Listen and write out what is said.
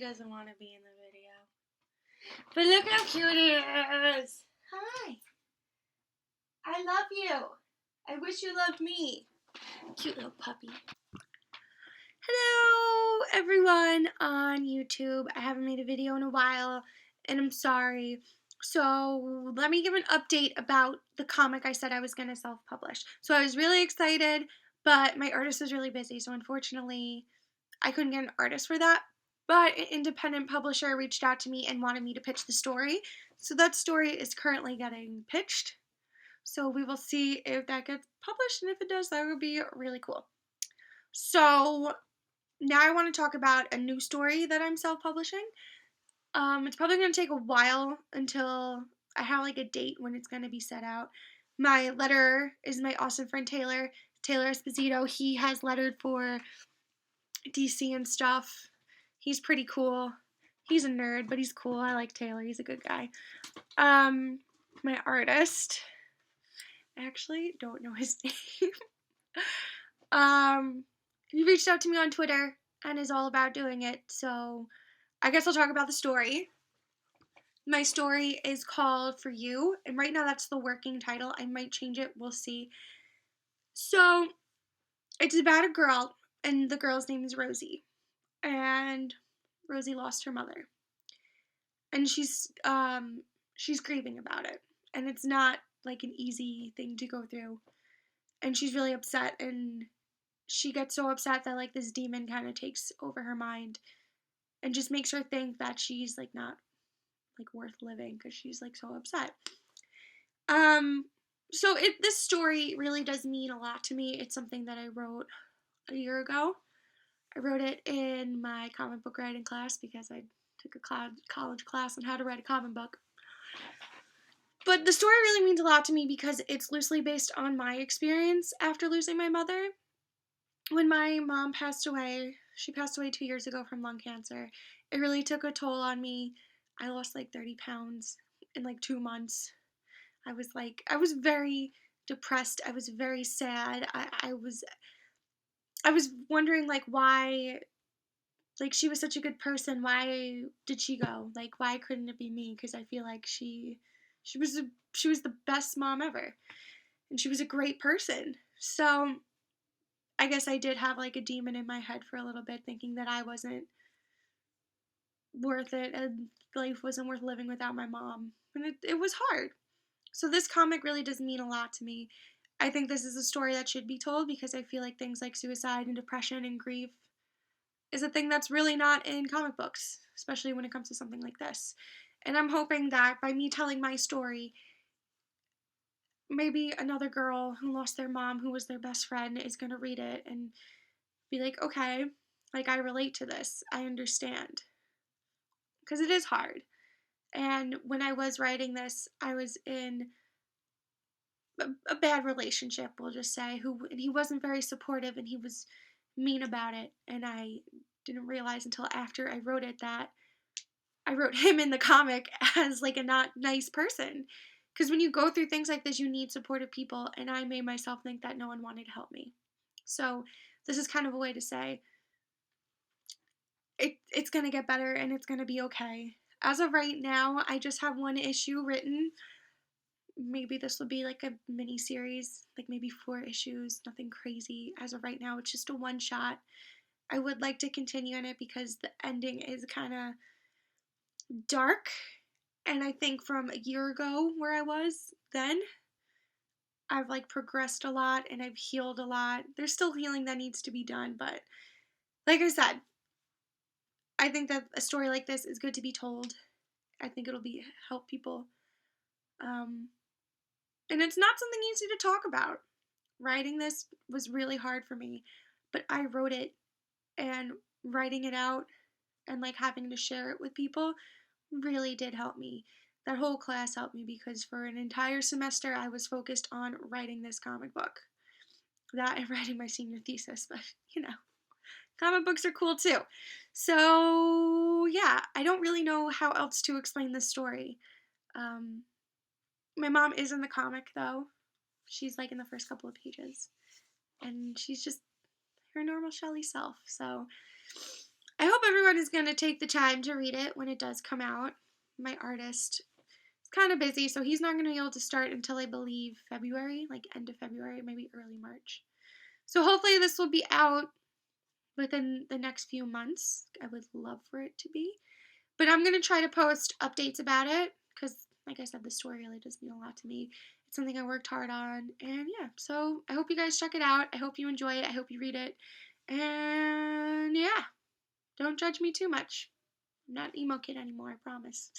doesn't want to be in the video. But look how cute he is. Hi. I love you. I wish you loved me. Cute little puppy. Hello, everyone on YouTube. I haven't made a video in a while, and I'm sorry. So let me give an update about the comic I said I was going to self-publish. So I was really excited, but my artist was really busy, so unfortunately I couldn't get an artist for that. But an independent publisher reached out to me and wanted me to pitch the story. So that story is currently getting pitched. So we will see if that gets published, and if it does, that would be really cool. So now I want to talk about a new story that I'm self-publishing. It's probably going to take a while until I have like a date when it's going to be set out. My letterer is my awesome friend Taylor Esposito. He has lettered for DC and stuff. He's pretty cool. He's a nerd, but he's cool. I like Taylor. He's a good guy. My artist, I actually don't know his name. He reached out to me on Twitter and is all about doing it, so I guess I'll talk about the story. My story is called For You, and right now that's the working title. I might change it, we'll see. So, it's about a girl, and the girl's name is Rosie. And Rosie lost her mother. And she's grieving about it. And it's not like an easy thing to go through. And she's really upset, and she gets so upset that like this demon kind of takes over her mind and just makes her think that she's like not like worth living because she's like so upset. So this story really does mean a lot to me. It's something that I wrote a year ago. I wrote it in my comic book writing class because I took a college class on how to write a comic book. But the story really means a lot to me because it's loosely based on my experience after losing my mother. When my mom passed away, she passed away 2 years ago from lung cancer. It really took a toll on me. I lost like 30 pounds in like 2 months. I was very depressed. I was very sad. I was wondering like why, like she was such a good person. Why did she go? Like why couldn't it be me? Because I feel like she was the best mom ever, and she was a great person. So I guess I did have like a demon in my head for a little bit, thinking that I wasn't worth it and life wasn't worth living without my mom. And it was hard. So this comic really does mean a lot to me. I think this is a story that should be told because I feel like things like suicide and depression and grief is a thing that's really not in comic books, especially when it comes to something like this. And I'm hoping that by me telling my story, maybe another girl who lost their mom, who was their best friend, is going to read it and be like, okay, like I relate to this. I understand. Because it is hard. And when I was writing this, I was in a bad relationship, we'll just say, and he wasn't very supportive and he was mean about it. And I didn't realize until after I wrote it that I wrote him in the comic as like a not nice person. Because when you go through things like this, you need supportive people, and I made myself think that no one wanted to help me. So this is kind of a way to say it's going to get better and it's going to be okay. As of right now, I just have one issue written. Maybe this will be like a mini series, like maybe 4 issues, nothing crazy. As of right now, it's just a one shot. I would like to continue in it because the ending is kind of dark. And I think from a year ago where I was then, I've like progressed a lot and I've healed a lot. There's still healing that needs to be done, but like I said, I think that a story like this is good to be told. I think it'll help people. And it's not something easy to talk about. Writing this was really hard for me, but I wrote it, and writing it out and like having to share it with people really did help me. That whole class helped me because for an entire semester I was focused on writing this comic book. That and writing my senior thesis, but comic books are cool too. So yeah, I don't really know how else to explain this story. My mom is in the comic though. She's like in the first couple of pages. And she's just her normal Shelly self. So I hope everyone is going to take the time to read it when it does come out. My artist is kind of busy, so he's not going to be able to start until I believe February, like end of February, maybe early March. So hopefully this will be out within the next few months. I would love for it to be. But I'm going to try to post updates about it because, like I said, the story really does mean a lot to me. It's something I worked hard on. And yeah, so I hope you guys check it out. I hope you enjoy it. I hope you read it. And yeah, don't judge me too much. I'm not an emo kid anymore, I promise.